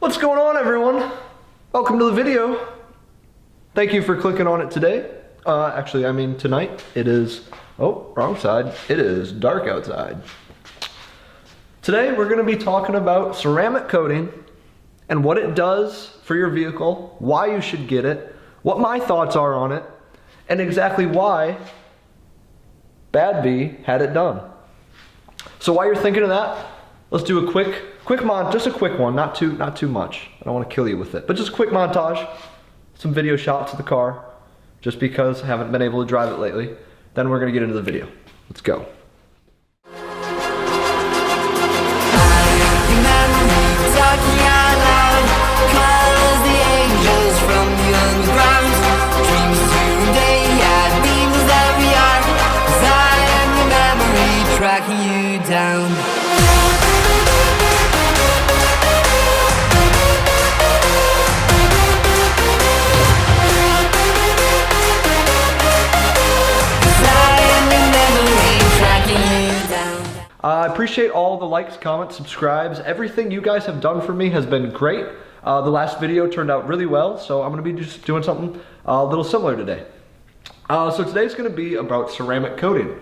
What's going on, everyone? Welcome to the video. Thank you for clicking on it today. Actually, I mean tonight. It is, oh, wrong side. It is dark outside. Today we're going to be talking about ceramic coating and what it does for your vehicle, why you should get it, what my thoughts are on it, and exactly why Bad B had it done. So while you're thinking of that, let's do a quick just a quick one, not too much. I don't want to kill you with it, but just a quick montage, some video shots of the car, just because I haven't been able to drive it lately. Then we're gonna get into the video. Let's go. Tracking you down. I appreciate all the likes, comments, subscribes. Everything you guys have done for me has been great. The last video turned out really well, so I'm going to be just doing something a little similar today. So today's going to be about ceramic coating.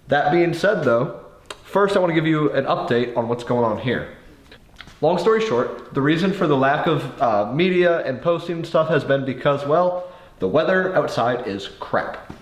That being said though, first I want to give you an update on what's going on here. Long story short, the reason for the lack of media and posting stuff has been because, well, the weather outside is crap.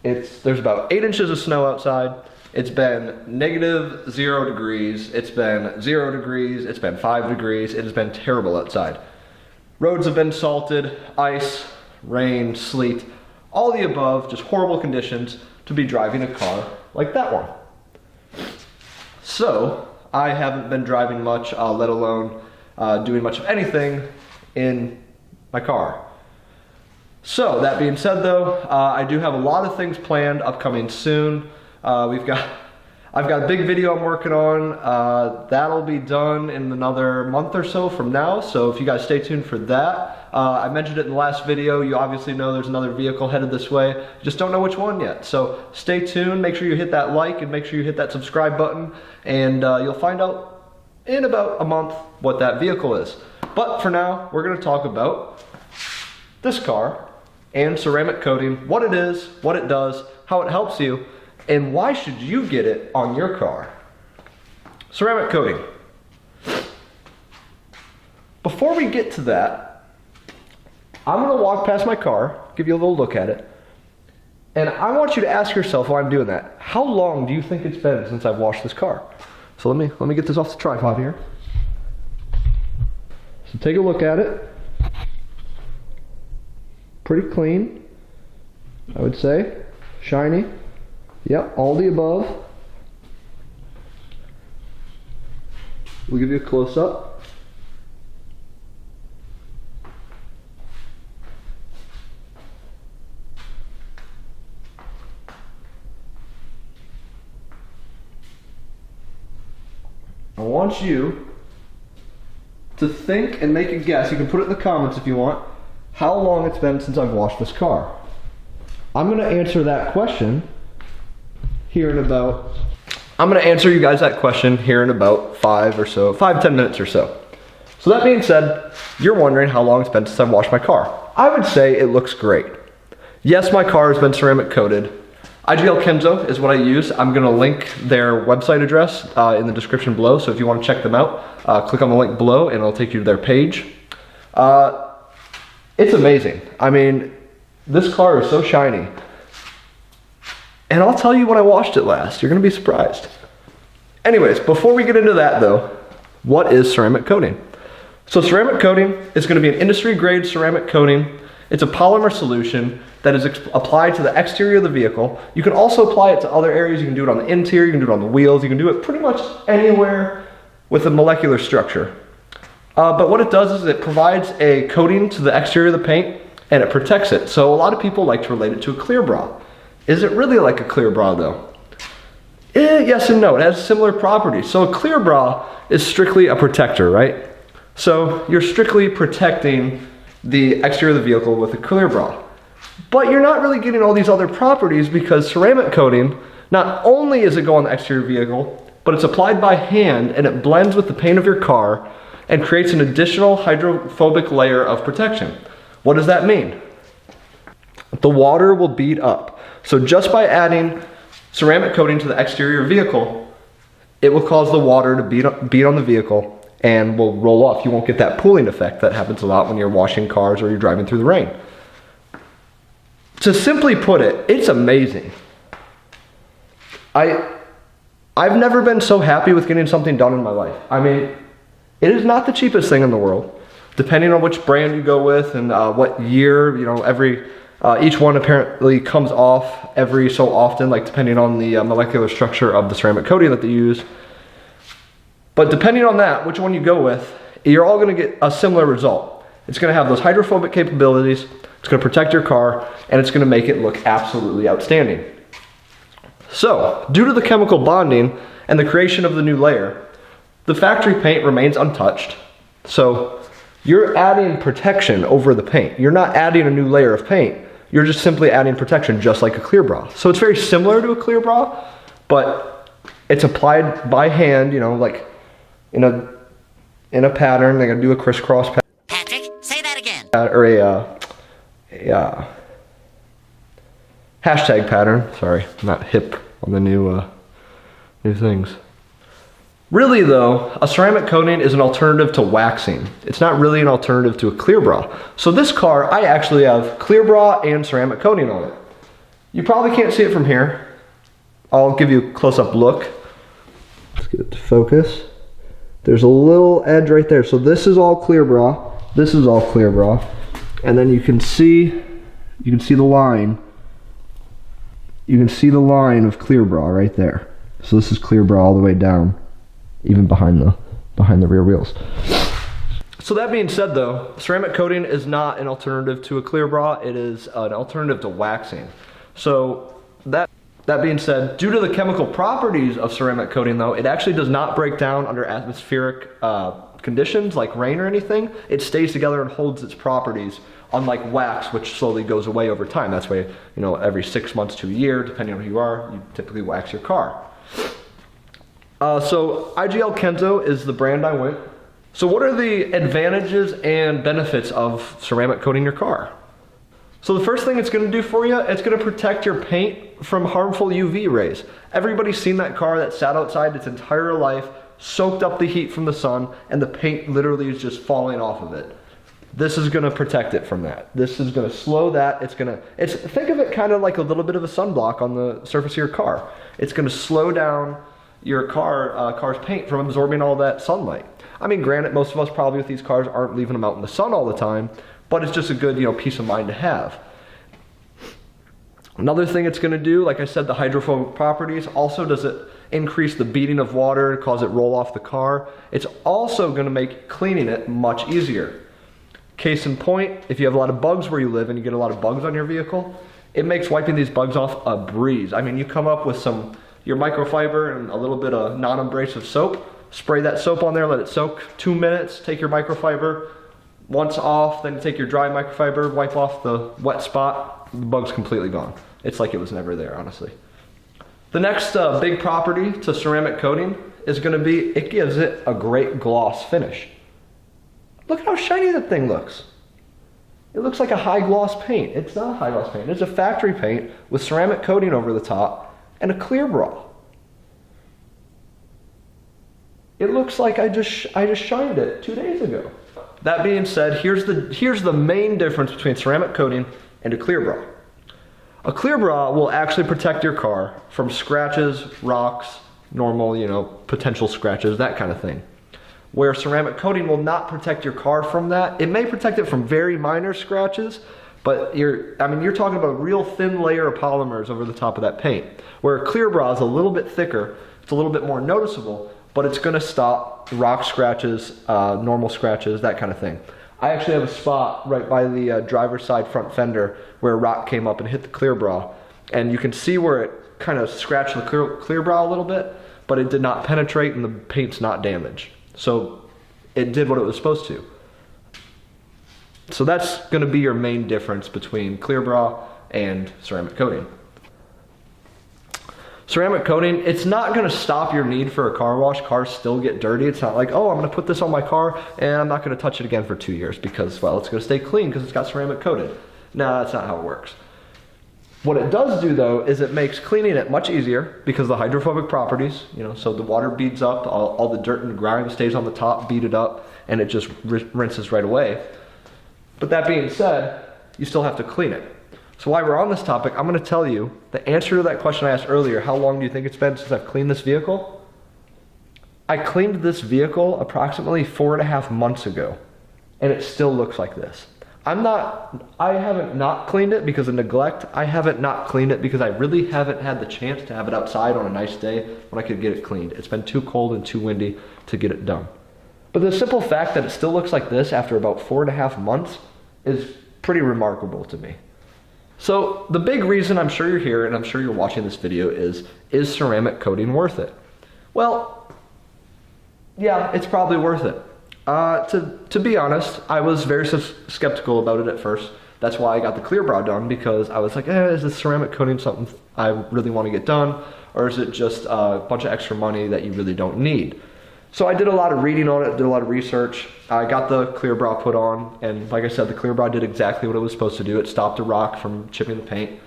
There's about 8 inches of snow outside. It's been -0 degrees, it's been 0 degrees, it's been 5 degrees, it has been terrible outside. Roads have been salted, ice, rain, sleet, all the above, just horrible conditions to be driving a car like that one. So, I haven't been driving much, let alone doing much of anything in my car. So, that being said though, I do have a lot of things planned upcoming soon. I've got a big video I'm working on. That'll be done in another month or so from now, so if you guys stay tuned for that. I mentioned it in the last video. You obviously know there's another vehicle headed this way. Just don't know which one yet. So stay tuned, make sure you hit that like and make sure you hit that subscribe button, and you'll find out in about a month what that vehicle is. But for now, we're gonna talk about this car and ceramic coating, what it is, what it does, how it helps you, and why should you get it on your car? Ceramic coating. Before we get to that, I'm gonna walk past my car, give you a little look at it, and I want you to ask yourself while I'm doing that, how long do you think it's been since I've washed this car? So let me get this off the tripod here. So take a look at it. Pretty clean, I would say. Shiny. Yep, all the above. We'll give you a close-up. I want you to think and make a guess. You can put it in the comments if you want, how long it's been since I've washed this car. I'm going to answer that question here in about, I'm gonna answer you guys that question here in about 5-10 minutes or so. So that being said, you're wondering how long it's been since I've washed my car. I would say it looks great. Yes, my car has been ceramic coated. IGL Kenzo is what I use. I'm gonna link their website address in the description below, so if you wanna check them out, click on the link below and it'll take you to their page. It's amazing. I mean, this car is so shiny. And I'll tell you when I washed it last. You're gonna be surprised. Anyways, before we get into that though, what is ceramic coating? So ceramic coating is gonna be an industry grade ceramic coating. It's a polymer solution that is applied to the exterior of the vehicle. You can also apply it to other areas. You can do it on the interior, you can do it on the wheels, you can do it pretty much anywhere with a molecular structure. But what it does is it provides a coating to the exterior of the paint and it protects it. So a lot of people like to relate it to a clear bra. Is it really like a clear bra though? Yes and no, it has similar properties. So a clear bra is strictly a protector, right? So you're strictly protecting the exterior of the vehicle with a clear bra. But you're not really getting all these other properties because ceramic coating, not only is it go on the exterior vehicle, but it's applied by hand and it blends with the paint of your car and creates an additional hydrophobic layer of protection. What does that mean? The water will bead up. So just by adding ceramic coating to the exterior vehicle, it will cause the water to bead on the vehicle and will roll off. You won't get that pooling effect that happens a lot when you're washing cars or you're driving through the rain. To simply put it, it's amazing. I've never been so happy with getting something done in my life. I mean, it is not the cheapest thing in the world, depending on which brand you go with and what year. You know, each one apparently comes off every so often, like depending on the molecular structure of the ceramic coating that they use. But depending on that, which one you go with, you're all going to get a similar result. It's going to have those hydrophobic capabilities, it's going to protect your car, and it's going to make it look absolutely outstanding. So, due to the chemical bonding and the creation of the new layer, the factory paint remains untouched. So, you're adding protection over the paint. You're not adding a new layer of paint. You're just simply adding protection, just like a clear bra. So it's very similar to a clear bra, but it's applied by hand, you know, like in a pattern. They're gonna do a crisscross pattern. Patrick, say that again. Or a hashtag pattern. Sorry, I'm not hip on the new things. Really though, a ceramic coating is an alternative to waxing. It's not really an alternative to a clear bra. So this car, I actually have clear bra and ceramic coating on it. You probably can't see it from here. I'll give you a close-up look. Let's get it to focus. There's a little edge right there. So this is all clear bra. This is all clear bra. And then you can see the line. You can see the line of clear bra right there. So this is clear bra all the way down, even behind the rear wheels. So that being said though, ceramic coating is not an alternative to a clear bra. It is an alternative to waxing. So that being said, due to the chemical properties of ceramic coating though, it actually does not break down under atmospheric conditions like rain or anything. It stays together and holds its properties, unlike wax, which slowly goes away over time. That's why, you know, every 6 months to a year, depending on who you are, you typically wax your car. So IGL Kenzo is the brand I went. So what are the advantages and benefits of ceramic coating your car? So the first thing it's going to do for you, it's going to protect your paint from harmful UV rays. Everybody's seen that car that sat outside its entire life, soaked up the heat from the sun, and the paint literally is just falling off of it. This is going to protect it from that. This is going to slow that. Think of it kind of like a little bit of a sunblock on the surface of your car. It's going to slow down your car's paint from absorbing all that sunlight. I mean, granted, most of us probably with these cars aren't leaving them out in the sun all the time, but it's just a good, peace of mind to have. Another thing it's going to do, like I said, the hydrophobic properties. Also, does it increase the beating of water, cause it roll off the car? It's also going to make cleaning it much easier. Case in point, if you have a lot of bugs where you live and you get a lot of bugs on your vehicle, it makes wiping these bugs off a breeze. I mean, you come up with your microfiber and a little bit of non-abrasive soap, spray that soap on there, let it soak 2 minutes, take your microfiber, once off, then take your dry microfiber, wipe off the wet spot, the bug's completely gone. It's like it was never there, honestly. The next big property to ceramic coating is going to be, it gives it a great gloss finish. Look how shiny that thing looks. It looks like a high gloss paint. It's not a high gloss paint. It's a factory paint with ceramic coating over the top and a clear bra. It looks like I just shined it 2 days ago. That being said, here's the main difference between ceramic coating and a clear bra. A clear bra will actually protect your car from scratches, rocks, normal, potential scratches, that kind of thing. Where ceramic coating will not protect your car from that. It may protect it from very minor scratches, but you're talking about a real thin layer of polymers over the top of that paint. Where a clear bra is a little bit thicker, it's a little bit more noticeable, but it's gonna stop rock scratches, normal scratches, that kind of thing. I actually have a spot right by the driver's side front fender where a rock came up and hit the clear bra. And you can see where it kind of scratched the clear bra a little bit, but it did not penetrate and the paint's not damaged. So it did what it was supposed to. So that's gonna be your main difference between clear bra and ceramic coating. Ceramic coating, it's not gonna stop your need for a car wash. Cars still get dirty. It's not like, oh, I'm gonna put this on my car and I'm not gonna touch it again for 2 years because, well, it's gonna stay clean because it's got ceramic coated. No, that's not how it works. What it does do though, is it makes cleaning it much easier because of the hydrophobic properties, so the water beads up, all the dirt and grime stays on the top, beat it up, and it just rinses right away. But that being said, you still have to clean it. So while we're on this topic, I'm gonna tell you the answer to that question I asked earlier, how long do you think it's been since I've cleaned this vehicle? I cleaned this vehicle approximately 4.5 months ago, and it still looks like this. I haven't not cleaned it because of neglect. I haven't not cleaned it because I really haven't had the chance to have it outside on a nice day when I could get it cleaned. It's been too cold and too windy to get it done. But the simple fact that it still looks like this after about 4.5 months is pretty remarkable to me. So the big reason I'm sure you're here and I'm sure you're watching this video is ceramic coating worth it? Well, yeah, it's probably worth it. To be honest, I was very skeptical about it at first. That's why I got the clear brow done, because I was like, is this ceramic coating something I really want to get done? Or is it just a bunch of extra money that you really don't need? So I did a lot of reading on it, did a lot of research. I got the clear brow put on, and like I said, the clear brow did exactly what it was supposed to do. It stopped the rock from chipping the paint.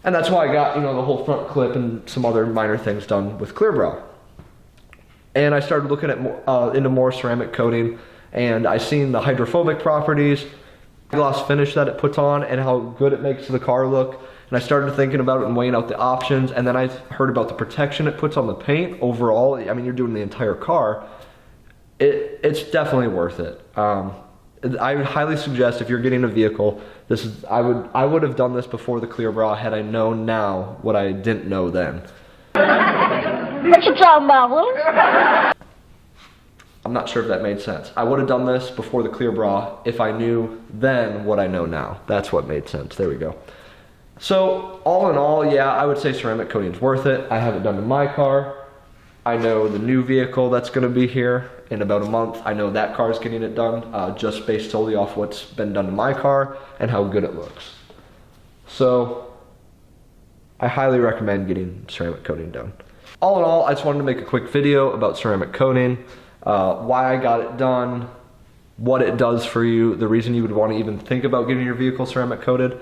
And that's why I got, the whole front clip and some other minor things done with clear brow. And I started looking at into more ceramic coating, and I seen the hydrophobic properties, gloss finish that it puts on, and how good it makes the car look. And I started thinking about it and weighing out the options, and then I heard about the protection it puts on the paint overall. I mean, you're doing the entire car. It's definitely worth it. I would highly suggest, if you're getting a vehicle, I would have done this before the clear brow had I known now what I didn't know then. What you talking about, Willis? I'm not sure if that made sense. I would have done this before the clear brow if I knew then what I know now. That's what made sense. There we go. So all in all, yeah, I would say ceramic coating is worth it. I have it done to my car. I know the new vehicle that's going to be here in about a month. I know that car is getting it done just based solely off what's been done to my car and how good it looks. So I highly recommend getting ceramic coating done. All in all, I just wanted to make a quick video about ceramic coating, why I got it done, what it does for you, the reason you would want to even think about getting your vehicle ceramic coated.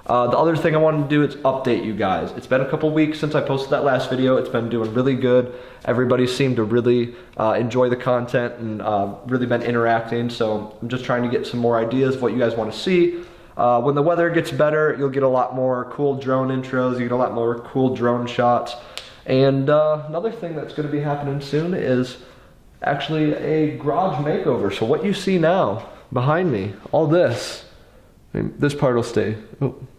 The other thing I wanted to do is update you guys. It's been a couple weeks since I posted that last video. It's been doing really good. Everybody seemed to really enjoy the content and really been interacting. So I'm just trying to get some more ideas of what you guys want to see. When the weather gets better, you'll get a lot more cool drone intros. You get a lot more cool drone shots. And another thing that's going to be happening soon is actually a garage makeover. So what you see now behind me, all this, this part will stay.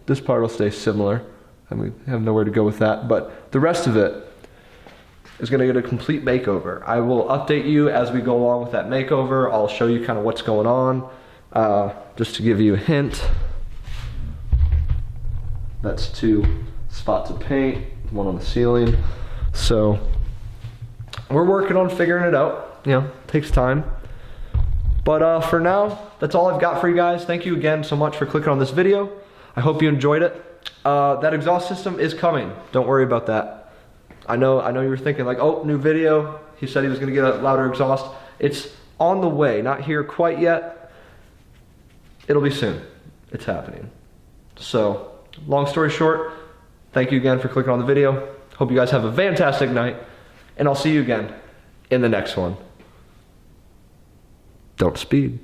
This part will stay similar. I mean, I have nowhere to go with that, but the rest of it is going to get a complete makeover. I will update you as we go along with that makeover. I'll show you kind of what's going on. Just to give you a hint, that's 2 spots of paint, one on the ceiling. So we're working on figuring it out. Takes time. But for now, that's all I've got for you guys. Thank you again so much for clicking on this video. I hope you enjoyed it. That exhaust system is coming. Don't worry about that. I know you were thinking like, oh, new video. He said he was gonna get a louder exhaust. It's on the way, not here quite yet. It'll be soon. It's happening. So, long story short, thank you again for clicking on the video. Hope you guys have a fantastic night, and I'll see you again in the next one. Don't speed.